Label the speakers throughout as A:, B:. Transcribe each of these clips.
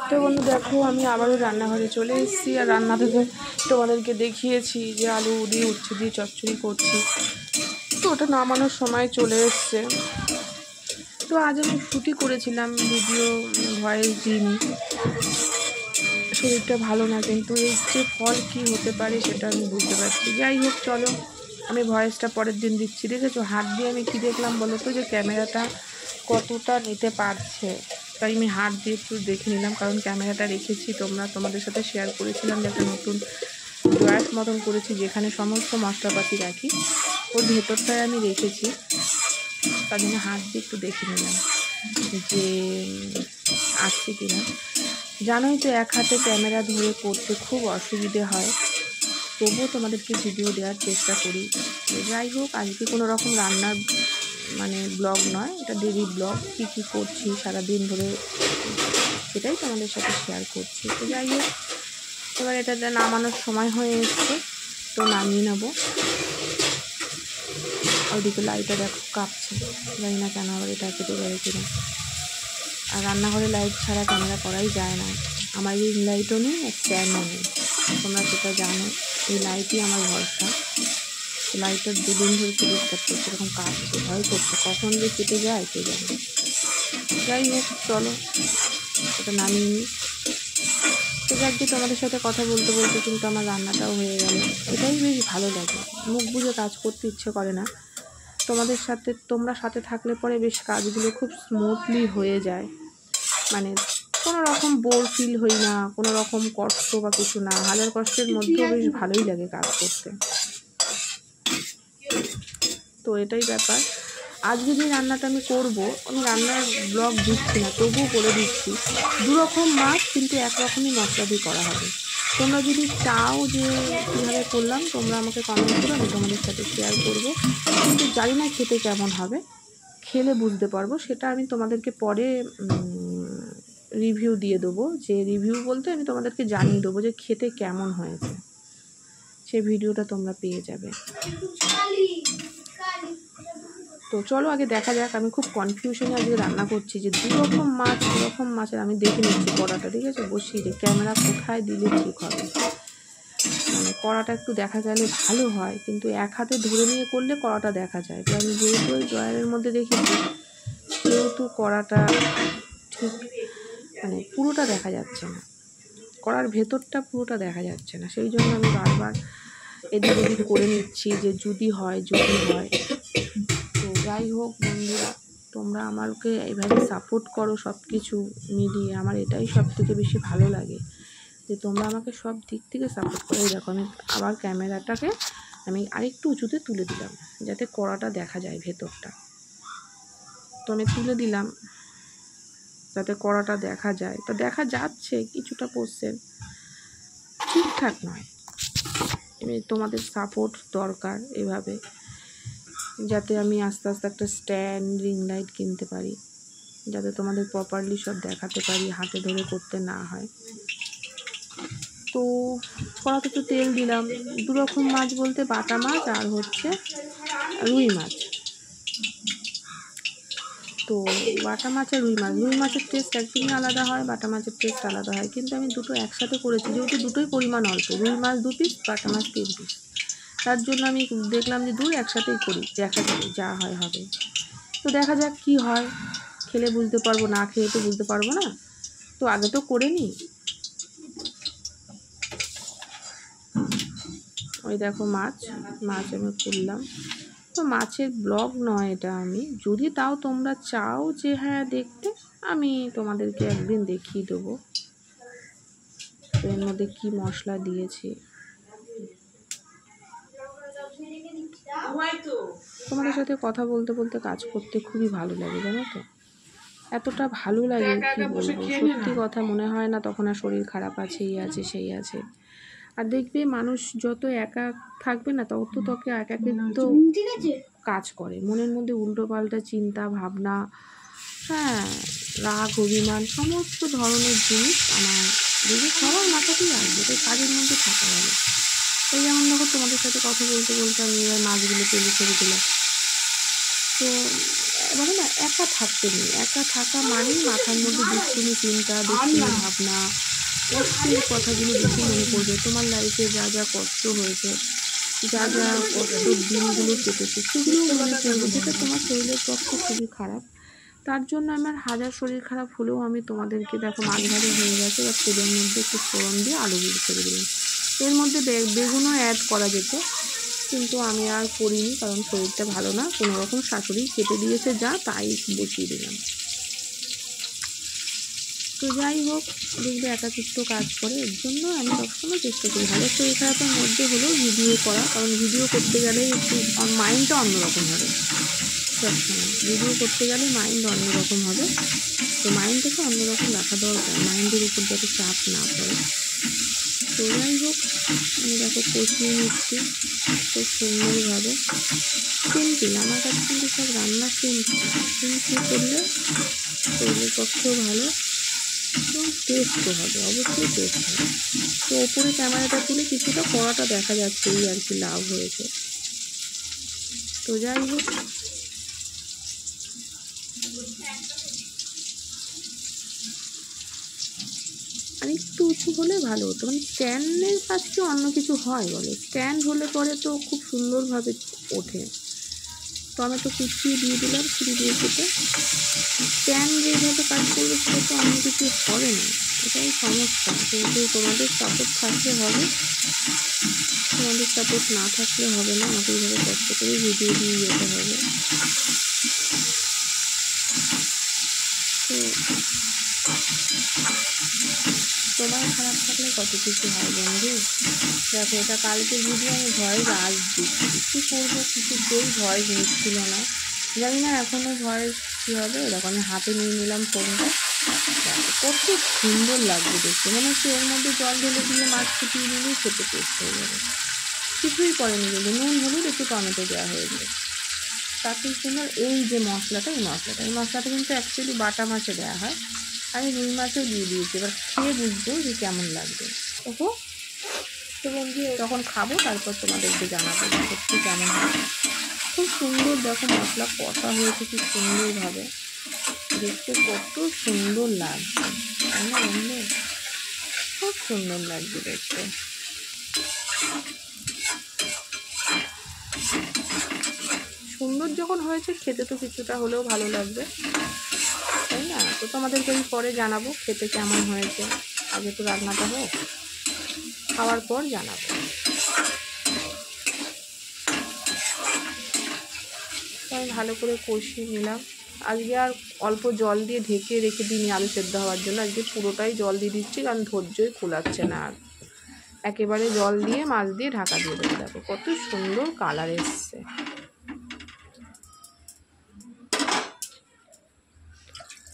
A: তো বন্ধু দেখো, আমি আবারও রান্নাঘরে চলে এসেছি। আর রান্না থেকে তোমাদেরকে দেখিয়েছি যে আলু দিয়ে উচ্ছে দিয়ে চচ্চড়ি করছি। তো ওটা নামানোর সময় চলে এসছে। তো আজ আমি শুটই করেছিলাম, ভিডিও ভয়েস দিইনি, শরীরটা ভালো না। কিন্তু এর যে ফল কী হতে পারে সেটা আমি বুঝতে পারছি। যাই হোক, চলো আমি ভয়েসটা পরের দিন দিচ্ছি। দেখেছো হাত দিয়ে আমি কী দেখলাম বলো তো, যে ক্যামেরাটা কতটা নিতে পারছে। তাই আমি হাত দিয়ে একটু দেখে নিলাম, কারণ ক্যামেরাটা রেখেছি তোমাদের সাথে শেয়ার করেছিলাম যে একটা নতুন ড্রয়ার মতন করেছি, যেখানে সমস্ত মশলাপাতি রাখি, ওর ভেতরটায় আমি রেখেছি। তার জন্য হাত দিয়ে একটু দেখে নিলাম যে আসছে কিনা। জানোই তো এক হাতে ক্যামেরা ধরে করতে খুব অসুবিধে হয়, তবুও তোমাদেরকে ভিডিও দেওয়ার চেষ্টা করি। যাই হোক, আজকে কোনো রকম রান্নার ব্লগ নয়, এটা ডেইলি ব্লগ। কী করছি সারাদিন ধরে সেটাই তোমাদের সাথে শেয়ার করছি। তো যাই হোক, এবার এটা নামানোর সময় হয়ে এসছে, তো নামিয়ে নেবো। ওইদিকে লাইটটা দেখো কাঁপছে, জানি না কেন আবার এটা কেটে যাবে কিনা। আর রান্নাঘরে লাইট ছাড়া ক্যামেরা করাই যায় না। আমার রিং লাইটও নেই, স্ট্যান্ডও নেই, তোমরা সেটা জানো। এই লাইটই আমার ভরসা। লাইটটা দুদিন ধরে একটু ডিস্টার্ব করছে, এরকম কাঁপছে, ভয় করছে কখন যে কেটে যায় কে জানে। যাই হোক, চলো এটা নামিয়ে নিই। তো যাক, তোমাদের সাথে কথা বলতে বলতে কিন্তু আমার রান্নাটাও হয়ে গেল। এটাই বেশ ভালো লাগে, মুখ বুঝে কাজ করতে ইচ্ছে করে না। তোমরা সাথে থাকলে পরে বেশ কাজগুলো খুব স্মুথলি হয়ে যায়, কোনো রকম বোর ফিল হই না, কোনো রকম কষ্ট বা কিছু না। হাজার কষ্টের মধ্যেও বেশ ভালোই লাগে কাজ করতে। তো এটাই ব্যাপার। আজকে যে রান্নাটা আমি করবো, আমি রান্নার ব্লগ দিচ্ছি না, তবুও করে দিচ্ছি। দুরকম মাছ, কিন্তু একরকমই মশলা দিয়ে করা হবে। তোমরা যদি চাও যে কীভাবে করলাম, তোমরা আমাকে কমেন্ট করো, আমি তোমাদের সাথে শেয়ার করবো। কিন্তু জানি না খেতে কেমন হবে, খেলে বুঝতে পারবো। সেটা আমি তোমাদেরকে পরে রিভিউ দিয়ে দেবো। যে রিভিউ বলতে আমি তোমাদেরকে জানিয়ে দেবো যে খেতে কেমন হয়েছে, সেই ভিডিওটা তোমরা পেয়ে যাবে। তো চলো আগে দেখা যাক। আমি খুব কনফিউশনে আজকে রান্না করছি যে দুরকম মাছের আমি দেখে নিচ্ছি কড়াটা, ঠিক আছে, বসিয়ে দিই। ক্যামেরা কোথায় দিলে ঠিক হবে, কড়াটা একটু দেখা গেলে ভালো হয়, কিন্তু এক হাতে ধরে নিয়ে করলে কড়াটা দেখা যায়। তো আমি যেহেতু ওই ড্রয়ারের মধ্যে রেখেছি, সেহেতু কড়াটা ঠিক পুরোটা দেখা যাচ্ছে না, কড়ার ভেতরটা পুরোটা দেখা যাচ্ছে না। সেই জন্য আমি বারবার এদিক ওদিক করে নিচ্ছি যে যদি হয়। তো যাই হোক বন্ধুরা, তোমরা আমাকে এইভাবে সাপোর্ট করো সব কিছু মিলিয়ে। আমার এটাই সব থেকে বেশি ভালো লাগে, যে তোমরা আমাকে সব দিক থেকে সাপোর্ট করে। দেখো, আমি আবার ক্যামেরাটাকে আমি আরেকটু উঁচুতে তুলে দিলাম, যাতে কড়াটা দেখা যায় ভেতরটা। তো আমি তুলে দিলাম যাতে কড়াটা দেখা যায়। তো দেখা যাচ্ছে কিছুটা পোর্শন, ঠিকঠাক নয়। এমনি তোমাদের সাপোর্ট দরকার এভাবে, যাতে আমি আস্তে আস্তে একটা স্ট্যান্ড রিং লাইট কিনতে পারি, যাতে তোমাদের প্রপারলি সব দেখাতে পারি, হাতে ধরে করতে না হয়। তো কড়াতে তো তেল দিলাম। দুরকম মাছ বলতে বাটা মাছ আর হচ্ছে রুই মাছ। তো বাটা মাছ আর রুই মাছের টেস্ট একদমই আলাদা হয়, বাটা মাছের টেস্ট আলাদা হয়। কিন্তু আমি দুটো একসাথে করেছি, যেহেতু দুটোই পরিমাণ অল্প। রুই মাছ 2 পিস, বাটা মাছ 3 পিস। তার জন্য আমি দেখলাম যে একসাথেই করি, দেখা যাবে যা হয় হবে। তো দেখা যাক কি হয়, খেলে বুঝতে পারবো, না খেয়ে তো বুঝতে পারবো না। তো আগে তো করে নিই। ওই দেখো মাছ আমি করলাম। তো মাছের ব্লগ নয় এটা, আমি যদি তাও তোমরা চাও যে হ্যাঁ দেখতে, আমি তোমাদেরকে একদিন দেখিয়ে দেবো এর মধ্যে কি মশলা দিয়েছি। তোমাদের সাথে কথা বলতে বলতে কাজ করতে খুবই ভালো লাগে, জানো তো। এতটা ভালো লাগে কি বলবো, সত্যি কথা। মনে হয় না তখন আর শরীর খারাপ আছে, এই আছে সেই আছে। আর দেখবে মানুষ যত একা থাকবে না, তত তোকে একাকিত্ব কাজ করে মনের মধ্যে, উল্টো পাল্টা চিন্তা ভাবনা, হ্যাঁ, রাগ অভিমান, সমস্ত ধরনের জিনিস আমার দেখবে সবার মাথাতেই আসবে। তাই কাজের মধ্যে থাকা ভালো। এই যেমন দেখো, তোমাদের সাথে কথা বলতে বলতে আমি এবার মাছগুলো তেলে ছেড়ে দিলাম। তো মানে না একা থাকতে নেই, একা থাকা মানেই মাথার মধ্যে দুষ্টুমি চিন্তা, দুষ্টুমি ভাবনা, কষ্টের কথাগুলো বেশি মনে পড়বে। তোমার লাইফে যা যা কষ্ট হয়েছে, যা যা কষ্টর দিনগুলো কেটেছে সেগুলো মনে পড়বে, যেটা তোমার শরীরের পক্ষে খুবই খারাপ। তার জন্য আমার হাজার শরীর খারাপ হলেও আমি তোমাদেরকে দেখো মাছ ভাজা হয়ে গেছে, বা তেলের মধ্যে একটু ফোড়ন দিয়ে আলুগুলো ছেড়ে দিলাম। এর মধ্যে বেগুনও অ্যাড করা যেত, কিন্তু আমি আর করিনি, কারণ শরীরটা ভালো না। কোনো রকম শাশুড়ি কেটে দিয়েছে যা, তাই বসিয়ে দিলাম। তো যাই হোক, দেখবে একাকিত্ব কাজ করে, এর জন্য আমি সবসময় চেষ্টা করি ভালো শরীর খারাপের মধ্যে হলেও ভিডিও করা, কারণ ভিডিও করতে গেলে একটু মাইন্ডটা অন্যরকম হবে। সবসময় ভিডিও করতে গেলে মাইন্ড অন্যরকম হবে, তো মাইন্ডটাকে অন্যরকম রাখা দরকার, মাইন্ডের উপর যাতে চাপ না পড়ে। তো যাই হোক, আমি দেখো কষিয়ে নিচ্ছি খুব সুন্দরভাবে। সিম্পল, আমার কাছে কিন্তু সব রান্না সিম্পল করলে শরীরের পক্ষেও ভালো এবং টেস্টও হবে, অবশ্যই টেস্ট হবে। তো ওপরে ক্যামেরাটা তুলে কিছুটা কড়াটা দেখা যাচ্ছে, এই আর কি লাভ হয়েছে। তো যাই হোক, আর একটু উঁচু হলে ভালো হতো, মানে স্ট্যান্ডের কাজ কি অন্য কিছু হয় বলে, স্ট্যান্ড হলে পরে তো খুব সুন্দরভাবে ওঠে। টমেটো কুচিয়ে দিয়ে দিলাম ছুরি দিয়ে কেটে। স্ট্যান্ড যেভাবে কাজ করবে সেটা তো অন্য কিছু হবে না, এটাই সমস্যা। কিন্তু তোমাদের সাপোর্ট থাকলে হবে, তোমাদের সাপোর্ট না থাকলে হবে না। আমাকে এইভাবে কষ্ট করে ভিডিও দিয়ে যেতে হবে। তো তোমার খারাপ থাকলে কত কিছু হয় বন্ধু। দেখো, এটা কালকের ভিডিও আমি ভয়েস আজ দিচ্ছি, কী করবো, কিছুতেই ভয়েস নিচ্ছিল না, জানি না এখনও ভয়েস কী হবে। এরকম আমি হাতে নিয়ে নিলাম ফোনটা, দেখো কত সুন্দর লাগবে দেখতে, মনে হচ্ছে এর মধ্যে জল ঢেলে দিয়ে মাছ ফুটিয়ে নিলেই খেতে টেস্ট হয়ে যাবে। কিছুই করেনি, কিন্তু নুন হলুদ একটু টমেটো দেওয়া হয়েছে, তাতে সুন্দর। এই যে মশলাটা, এই মশলাটা কিন্তু অ্যাকচুয়ালি বাটা মাছে দেওয়া হয়, আমি রুই মাছেও দিয়ে দিয়েছি। এবার খেয়ে বুঝবো যে কেমন লাগবে। ওহো, তো বন্ধু যখন খাবো তারপর তোমাদেরকে জানাবো সত্যি কেমন হবে। খুব সুন্দর দেখো মশলা কষা হয়েছে কি সুন্দরভাবে, দেখতে কত সুন্দর লাগছে, তাই না বন্ধু? খুব সুন্দর লাগছে দেখতে। সুন্দর যখন হয়েছে, খেতে তো কিছুটা হলেও ভালো লাগবে, তাই না? তো তোমাদেরকে আমি পরে জানাবো খেতে কেমন হয়েছে, আগে তো রান্নাটা হোক, খাওয়ার পর জানাবো। আমি ভালো করে কষিয়ে নিলাম। আজকে আর অল্প জল দিয়ে ঢেকে রেখে দিইনি আলু সেদ্ধ হওয়ার জন্য, আজকে পুরোটাই জল দিয়ে দিচ্ছি, কারণ ধৈর্যই কুলাচ্ছে না আর। একেবারে জল দিয়ে মাছ দিয়ে ঢাকা দিয়ে দেবো। দেখো কত সুন্দর কালার এসছে।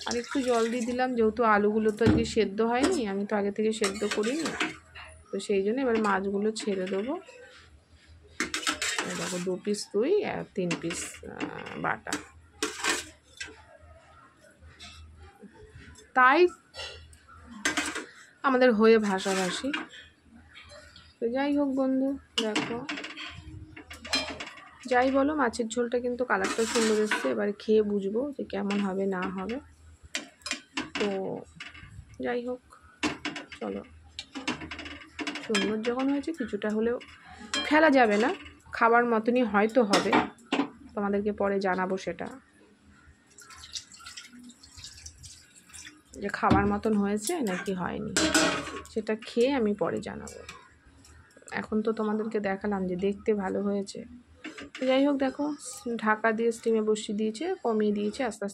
A: আর একটু জল দিয়ে দিলাম, যেহেতু আলুগুলো তো আজকে সেদ্ধ হয়নি, আমি তো আগে থেকে সেদ্ধ করিনি, তো সেই জন্য এবার মাছগুলো ছেড়ে দেবো। দেখো 2 পিস রুই আর 3 পিস বাটা, তাই আমাদের হয়ে ভাষাভাষী। তো যাই হোক বন্ধু, দেখো যাই বলো, মাছের ঝোলটা কিন্তু কালারটা সুন্দর এসছে, এবার খেয়ে বুঝবো যে কেমন হবে না হবে। তো যাই হোক, চলো, সুন্দর যখন হয়েছে কিছুটা হলেও ফেলা যাবে না, খাবার মতনই হয়তো হবে, তোমাদেরকে পরে জানাবো সেটা, যে খাবার মতন হয়েছে নাকি হয়নি, সেটা খেয়ে আমি পরে জানাবো। এখন তো তোমাদেরকে দেখালাম যে দেখতে ভালো হয়েছে। যাই হোক, দেখো ঢাকা দিয়ে স্টিমে বসিয়ে দিয়েছে, কমিয়ে দিয়েছে, আস্তে আস্তে